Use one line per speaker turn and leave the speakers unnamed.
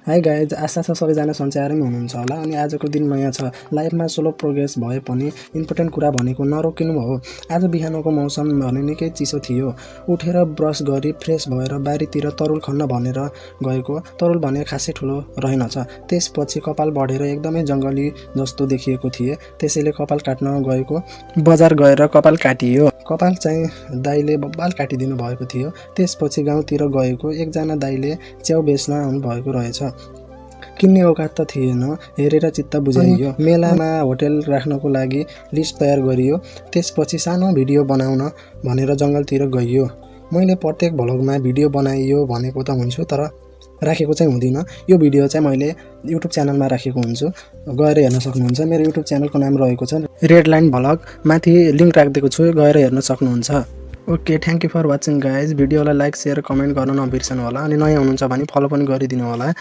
Hi guys, आशा छ सबैजना सन्चै आरामै हुनुहुन्छ होला। अनि आजको दिन नयाँ छ, लाइफमा स्लो प्रोग्रेस भए पनि इम्पोर्टेन्ट कुरा भनेको नरोकिनु हो। आज बिहानको मौसम भने निकै चिसो थियो। उठेर ब्रस गरी फ्रेस भएर बारीतिर तरुल खन्न भनेर गएको। तरुल भने खासै ठुलो रहेनछ। त्यसपछि कपाल बढेर एकदमै जङ्गली जस्तो देखिएको थिए। त्यसैले कपाल काट्न गएको। बजार गएर कपाल काटियो। कपाल चाहिँ दाइले बब्बाल काटिदिनु भएको थियो। त्यसपछि गाउँतिर गएको एकजना दाइले च्याउ बेच्न आउनुभएको रहेछ। किन्ने औकात त थिएन, हेरेर चित्त बुझाइयो। मेलामा होटेल राख्नको लागि लिस्ट तयार गरियो। त्यसपछि सानो भिडियो बनाउन भनेर जङ्गलतिर गइयो। मैले प्रत्येक भ्लगमा भिडियो बनाइयो भनेको त हुन्छु, तर राखेको चाहिँ हुँदिन। यो भिडियो चाहिँ मैले युट्युब च्यानलमा राखेको हुन्छु, गएर हेर्न सक्नुहुन्छ। मेरो युट्युब च्यानलको नाम रहेको छ रेड लाइन भ्लग, माथि लिङ्क राखिदिएको छु, गएर हेर्न सक्नुहुन्छ। Okay, thank you for watching guys. भिडियोलाई लाइक, सेयर, कमेन्ट गर्न नबिर्सनु होला। अनि नयाँ हुनुहुन्छ भने फलो पनि गरिदिनु होला।